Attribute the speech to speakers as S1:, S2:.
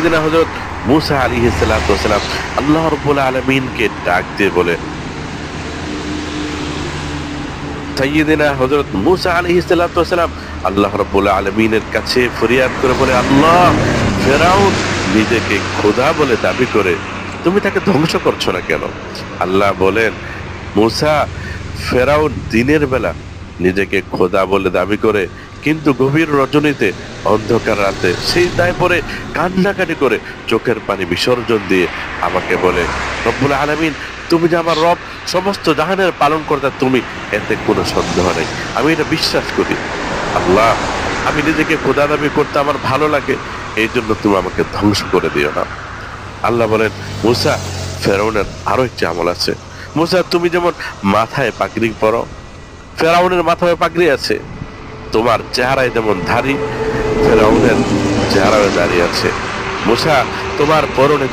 S1: সাইয়্যিদিনা হযরত মূসা আলাইহিস সালাতু ওয়াস সালাম আল্লাহ রাব্বুল আলামিনকে ডাক দিয়ে বলে, সাইয়্যিদিনা হযরত মূসা আলাইহিস সালাতু ওয়াস সালাম আল্লাহ রাব্বুল আলামিনের কাছে ফরিয়াদ করে বলে, আল্লাহ, ফিরআউন নিজেকে খোদা বলে দাবি করে, তুমি তাকে ধ্বংস করছো না কেন? আল্লাহ বলেন, মূসা, ফিরআউন দিনের বেলা নিজেকে খোদা বলে দাবি করে, কিন্তু গভীর রজনীতে অন্ধকার রাতে সেই দায় পরে কান্নাকাটি করে চোখের পানি বিসর্জন দিয়ে আমাকে বলে, রব্বুল আলামিন, তুমি যে আমার রব, সমস্ত জাহানের পালনকর্তা তুমি, এতে কোনো সন্দেহ নেই, আমি এটা বিশ্বাস করি। আল্লাহ, আমি নিজেকে খোদা দাবি করতে আমার ভালো লাগে, এই জন্য তুমি আমাকে ধ্বংস করে দিও না। আল্লাহ বলেন, মূসা, ফেরাউনের আরো একটি আমল আছে। মূসা, তুমি যেমন মাথায় পাগড়ি পরো, ফেরাউনের মাথায় পাগড়ি আছে, তোমার চেহারায় যেমন ধারী, ফেরাউনের চেহারায় দাঁড়িয়ে আছে। মূসা, তোমার পরনে